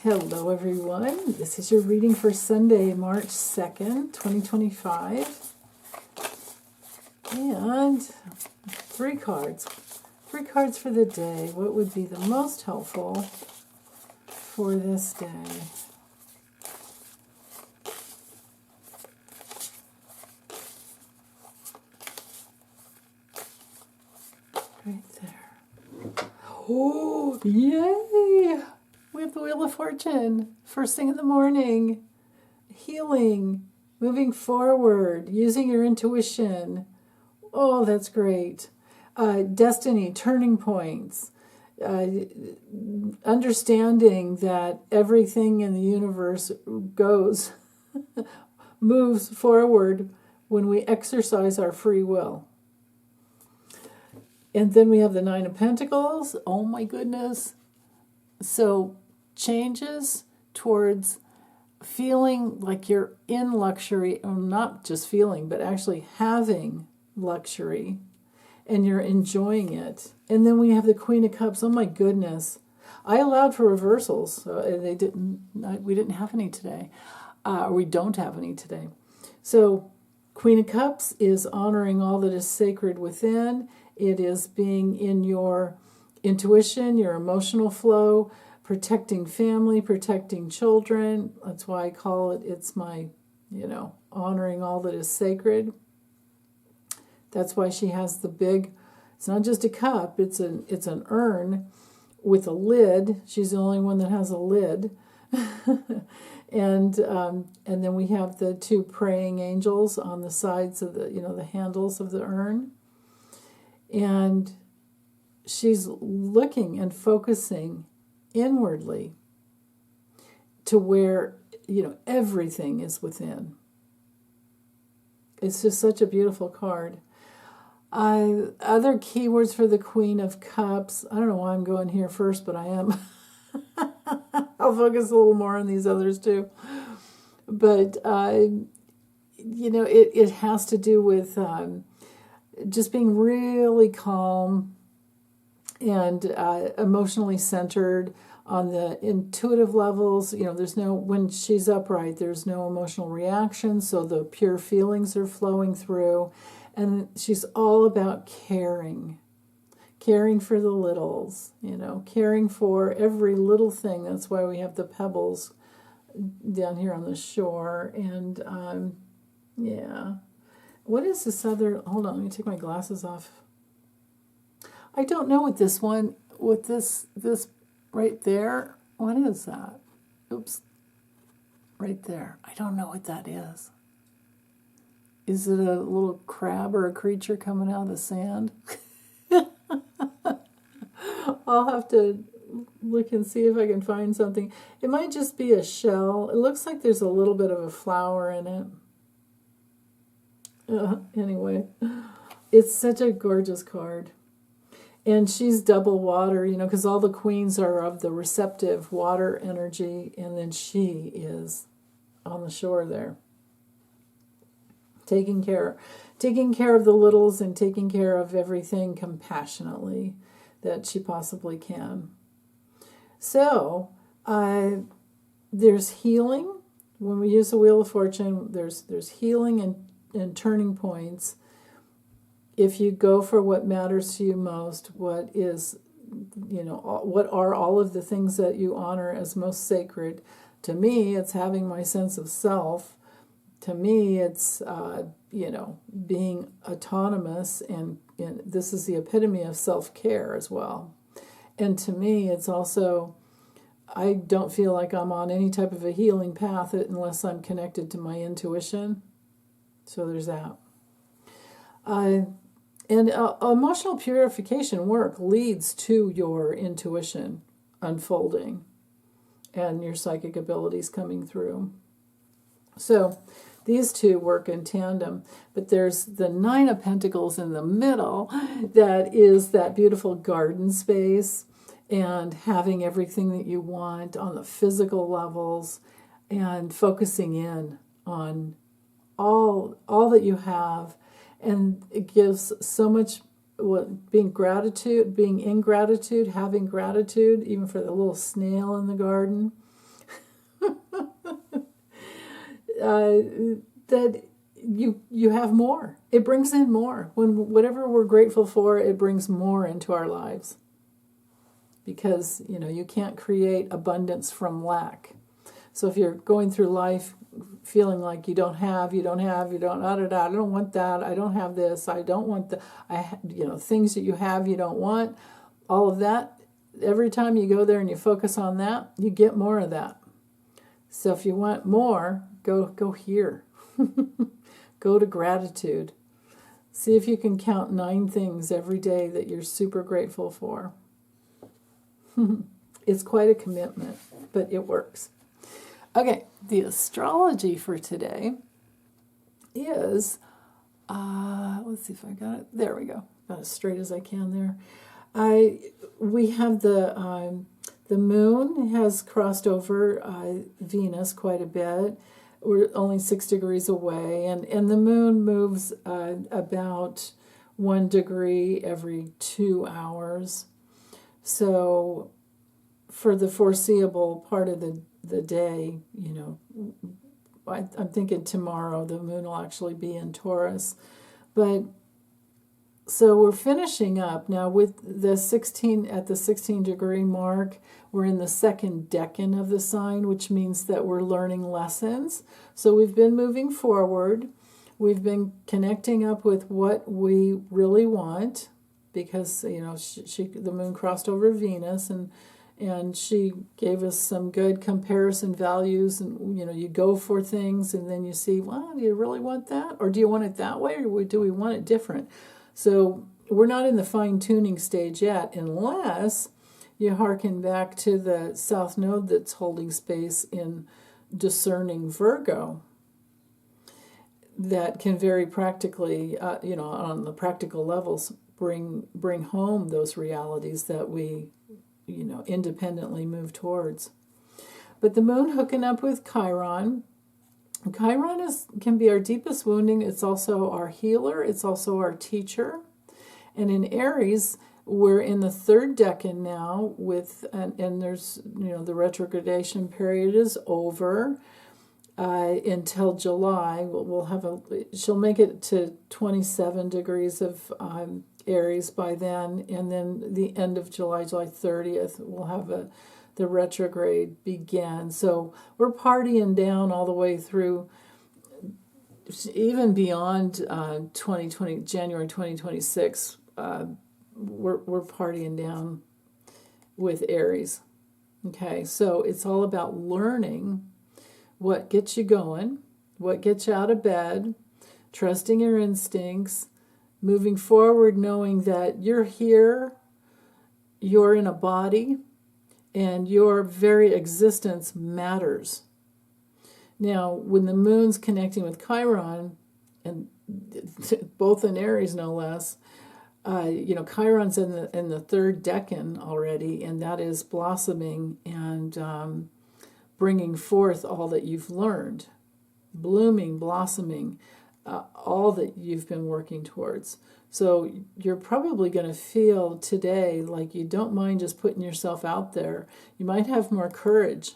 Hello everyone, this is your reading for Sunday, March 2nd, 2025, and three cards for the day. What would be the most helpful for this day? Right there. Oh, yay! We have the Wheel of Fortune, first thing in the morning. Healing, moving forward, using your intuition. Oh, that's great. Destiny, turning points. Understanding that everything in the universe moves forward when we exercise our free will. And then we have the Nine of Pentacles. Oh my goodness. So changes towards feeling like you're in luxury, or not just feeling, but actually having luxury, and you're enjoying it. And then we have the Queen of Cups. Oh my goodness. I allowed for reversals. We didn't have any today. We don't have any today. So Queen of Cups is honoring all that is sacred within. It is being in your intuition, your emotional flow, protecting family, protecting children. That's why I call it, it's my, honoring all that is sacred. That's why she has the big, it's not just a cup, it's an urn with a lid. She's the only one that has a lid. And then we have the two praying angels on the sides of the handles of the urn. And she's looking and focusing inwardly to where, everything is within. It's just such a beautiful card. Other keywords for the Queen of Cups. I don't know why I'm going here first, but I am. I'll focus a little more on these others too. But, it has to do with just being really calm and emotionally centered on the intuitive levels. When she's upright, there's no emotional reaction, so the pure feelings are flowing through. And she's all about caring for the littles, caring for every little thing. That's why we have the pebbles down here on the shore. And, What is this other, hold on, let me take my glasses off. I don't know what this one, this right there, what is that? Oops, right there. I don't know what that is. Is it a little crab or a creature coming out of the sand? I'll have to look and see if I can find something. It might just be a shell. It looks like there's a little bit of a flower in it. Anyway, it's such a gorgeous card. And she's double water, because all the queens are of the receptive water energy, and then she is on the shore there. Taking care of the littles and taking care of everything compassionately that she possibly can. So, there's healing. When we use the Wheel of Fortune, there's healing and turning points. If you go for what matters to you most, what are all of the things that you honor as most sacred? To me, it's having my sense of self. To me, it's, being autonomous, and this is the epitome of self-care as well. And to me, it's also, I don't feel like I'm on any type of a healing path unless I'm connected to my intuition. So there's that. And emotional purification work leads to your intuition unfolding and your psychic abilities coming through. So these two work in tandem, but there's the Nine of Pentacles in the middle. That is that beautiful garden space and having everything that you want on the physical levels and focusing in on all that you have. And it gives so much, being in gratitude, having gratitude, even for the little snail in the garden. that you have more. It brings in more. When whatever we're grateful for, it brings more into our lives. Because, you can't create abundance from lack. So if you're going through life feeling like you don't have, I don't want that, I don't have this, I don't want things that you have you don't want, all of that, every time you go there and you focus on that, you get more of that. So if you want more, go here. Go to gratitude. See if you can count 9 things every day that you're super grateful for. It's quite a commitment, but it works. Okay, the astrology for today is, let's see if I got it. There we go. Got as straight as I can there. We have the moon has crossed over Venus quite a bit. We're only 6 degrees away, and the moon moves about 1 degree every 2 hours. So for the foreseeable part of the day, I'm thinking tomorrow the moon will actually be in Taurus. But so we're finishing up now with the 16 degree mark. We're in the second decan of the sign, which means that we're learning lessons. So we've been moving forward. We've been connecting up with what we really want, because the moon crossed over Venus, and she gave us some good comparison values, and you go for things and then you see, well, do you really want that, or do you want it that way, or do we want it different? So we're not in the fine-tuning stage yet, unless you hearken back to the South Node that's holding space in discerning Virgo. That can very practically, on the practical levels, bring home those realities that we, independently move towards. But the moon hooking up with Chiron. Chiron can be our deepest wounding. It's also our healer. It's also our teacher. And in Aries, we're in the third decan now and there's, the retrogradation period is over until July. She'll make it to 27 degrees of Aries by then, and then the end of July 30th, we'll have the retrograde begin. So we're partying down all the way through, even beyond 2020, January 2026. We're partying down with Aries. Okay, so it's all about learning what gets you going, what gets you out of bed, trusting your instincts, moving forward knowing that you're here, you're in a body, and your very existence matters. Now, when the moon's connecting with Chiron, and both in Aries no less, Chiron's in the third decan already, and that is blossoming and bringing forth all that you've learned, blooming, blossoming, all that you've been working towards. So you're probably going to feel today like you don't mind just putting yourself out there. You might have more courage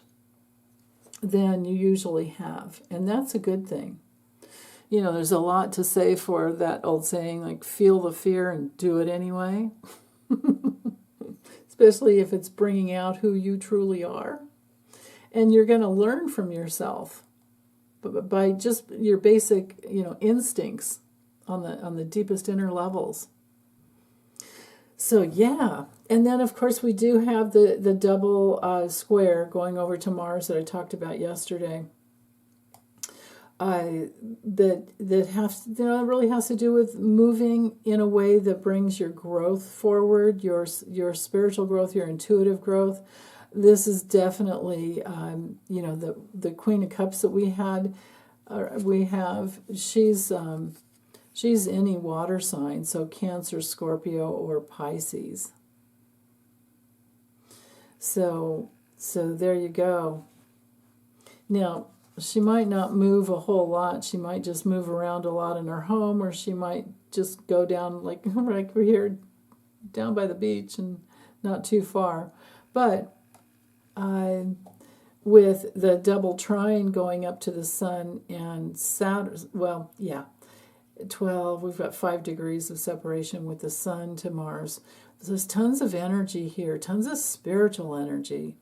than you usually have, and that's a good thing. There's a lot to say for that old saying, like, feel the fear and do it anyway. Especially if it's bringing out who you truly are. And you're going to learn from yourself by just your basic, instincts on the deepest inner levels. So yeah, and then of course we do have the double square going over to Mars that I talked about yesterday. That really has to do with moving in a way that brings your growth forward, your spiritual growth, your intuitive growth. This is definitely, the Queen of Cups that we have. She's any water sign, so Cancer, Scorpio, or Pisces. So there you go. Now, she might not move a whole lot. She might just move around a lot in her home, or she might just go down, like right here, down by the beach and not too far. But with the double trine going up to the sun and Saturn, well, yeah, 12, we've got 5 degrees of separation with the sun to Mars. So there's tons of energy here, tons of spiritual energy.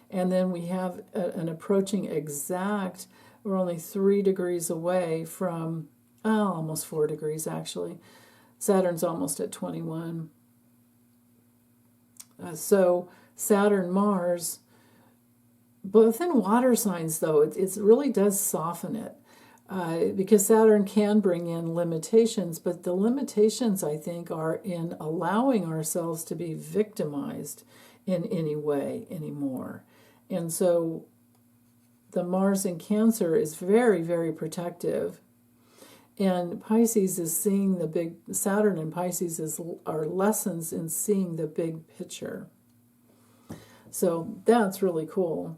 And then we have an approaching exact, we're only 3 degrees away from, almost 4 degrees actually. Saturn's almost at 21. So Saturn, Mars, both in water signs though, it really does soften it. Because Saturn can bring in limitations, but the limitations, I think, are in allowing ourselves to be victimized in any way anymore. And so the Mars in Cancer is very, very protective. And Pisces is seeing the big, Saturn in Pisces are lessons in seeing the big picture. So that's really cool.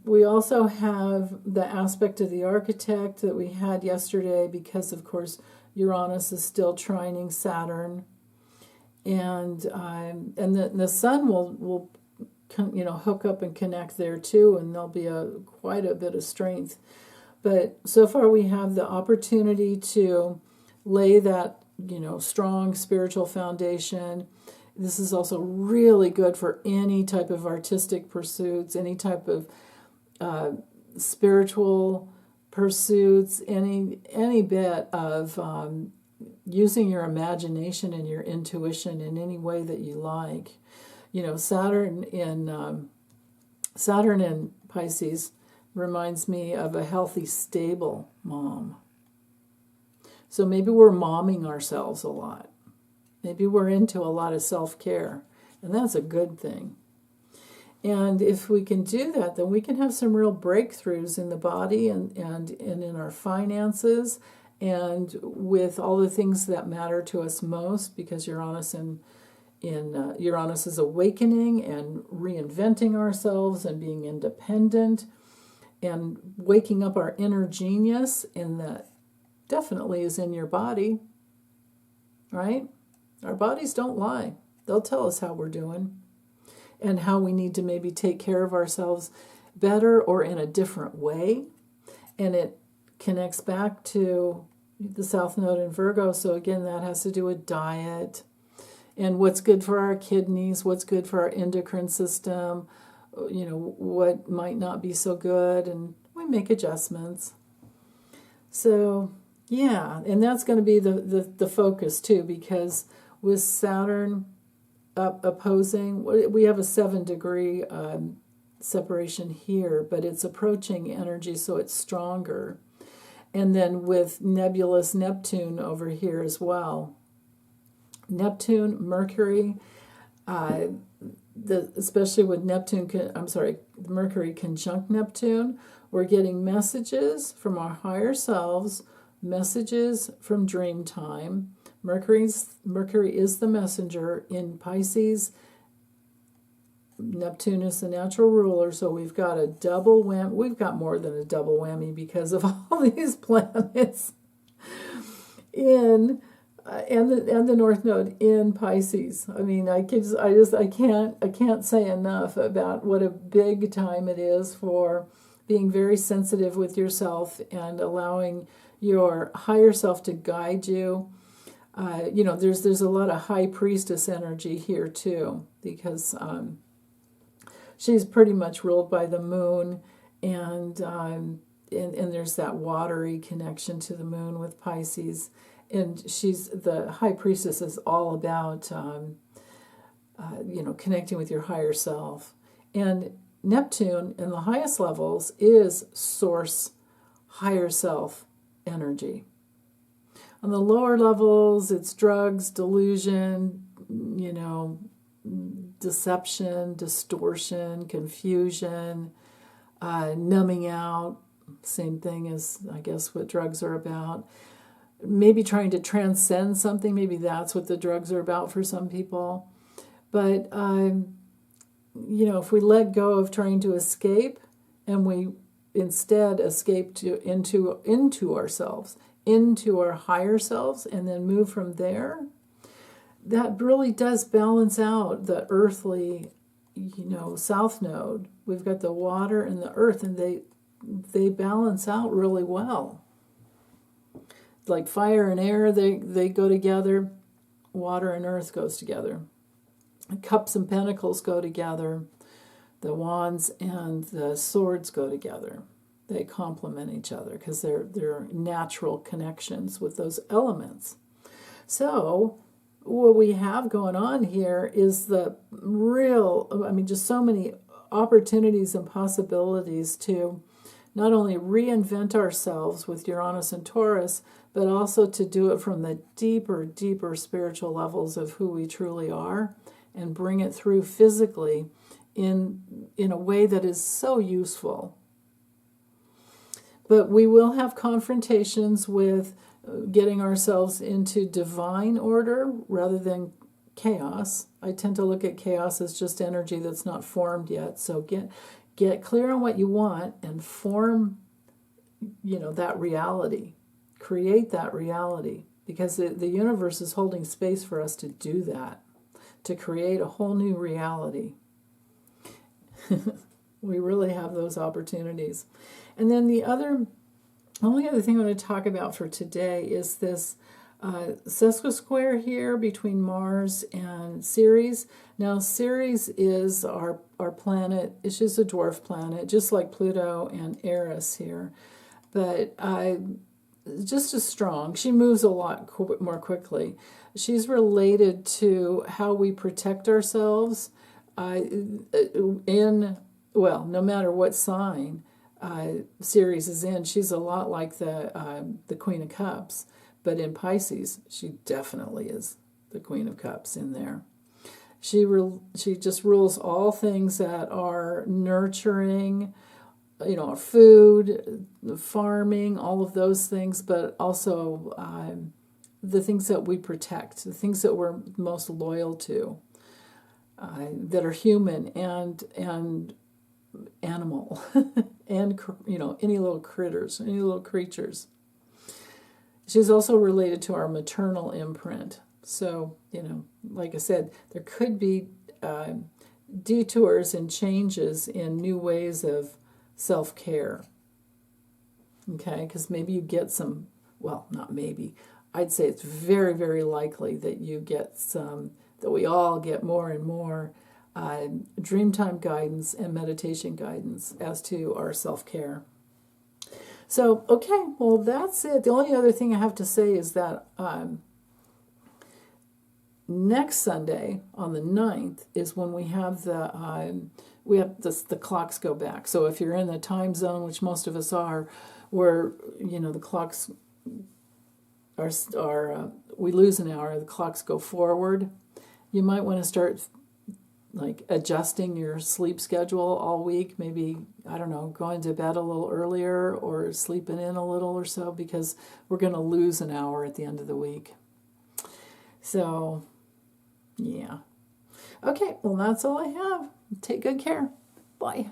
We also have the aspect of the architect that we had yesterday because, of course, Uranus is still trining Saturn. And the sun will hook up and connect there too, and there'll be quite a bit of strength. But so far we have the opportunity to lay that, strong spiritual foundation. This is also really good for any type of artistic pursuits, any type of spiritual pursuits, any bit of using your imagination and your intuition in any way that you like. Saturn in Pisces reminds me of a healthy, stable mom. So maybe we're momming ourselves a lot. Maybe we're into a lot of self-care, and that's a good thing. And if we can do that, then we can have some real breakthroughs in the body and in our finances and with all the things that matter to us most, because Uranus Uranus is awakening and reinventing ourselves and being independent and waking up our inner genius, and that definitely is in your body, right? Our bodies don't lie. They'll tell us how we're doing and how we need to maybe take care of ourselves better or in a different way. And it connects back to the South Node in Virgo. So again, that has to do with diet and what's good for our kidneys, what's good for our endocrine system, what might not be so good, and we make adjustments. So yeah, and that's going to be the focus too, because with Saturn opposing, we have a 7-degree separation here, but it's approaching energy, so it's stronger. And then with nebulous Neptune over here as well. Neptune, Mercury, especially with Mercury conjunct Neptune, we're getting messages from our higher selves, messages from dream time. Mercury is the messenger in Pisces. Neptune is the natural ruler, so we've got a double whammy. We've got more than a double whammy because of all these planets in and the North Node in Pisces. I mean, I can't say enough about what a big time it is for being very sensitive with yourself and allowing your higher self to guide you. There's a lot of high priestess energy here too, because she's pretty much ruled by the moon, and there's that watery connection to the moon with Pisces, and the high priestess is all about connecting with your higher self, and Neptune in the highest levels is source higher self energy. On the lower levels, it's drugs, delusion, deception, distortion, confusion, numbing out, same thing as, I guess, what drugs are about. Maybe trying to transcend something, maybe that's what the drugs are about for some people. But, if we let go of trying to escape and we instead escape into ourselves, into our higher selves, and then move from there, that really does balance out the earthly, South Node we've got the water and the earth, and they balance out really well. Like fire and air, they go together. Water and earth goes together. Cups and pentacles go together. The wands and the swords go together. They complement each other because they're natural connections with those elements. So what we have going on here is the real, I mean, just so many opportunities and possibilities to not only reinvent ourselves with Uranus and Taurus, but also to do it from the deeper, deeper spiritual levels of who we truly are and bring it through physically in a way that is so useful. But we will have confrontations with getting ourselves into divine order rather than chaos. I tend to look at chaos as just energy that's not formed yet. So get clear on what you want and form, that reality. Create that reality, because the universe is holding space for us to do that, to create a whole new reality. We really have those opportunities. And then the only other thing I want to talk about for today is this sesquisquare here between Mars and Ceres. Now, Ceres is our planet. It's just a dwarf planet, just like Pluto and Eris here. But just as strong. She moves a lot more quickly. She's related to how we protect ourselves no matter what sign Ceres is in. She's a lot like the Queen of Cups, but in Pisces, she definitely is the Queen of Cups in there. She just rules all things that are nurturing, food, farming, all of those things, but also the things that we protect, the things that we're most loyal to, that are human and animal, and any little critters, any little creatures. She's also related to our maternal imprint. So, like I said, there could be detours and changes in new ways of self-care. Okay, because maybe you get some, well, not maybe, I'd say it's very, very likely that you get some, that we all get more and more dreamtime guidance and meditation guidance as to our self-care. So, okay, well, that's it. The only other thing I have to say is that next Sunday on the 9th is when we have the clocks go back. So if you're in the time zone, which most of us are, where the clocks are we lose an hour, the clocks go forward. You might want to start adjusting your sleep schedule all week. Maybe, I don't know, going to bed a little earlier or sleeping in a little or so, because we're going to lose an hour at the end of the week. So, yeah. Okay, well, that's all I have. Take good care. Bye.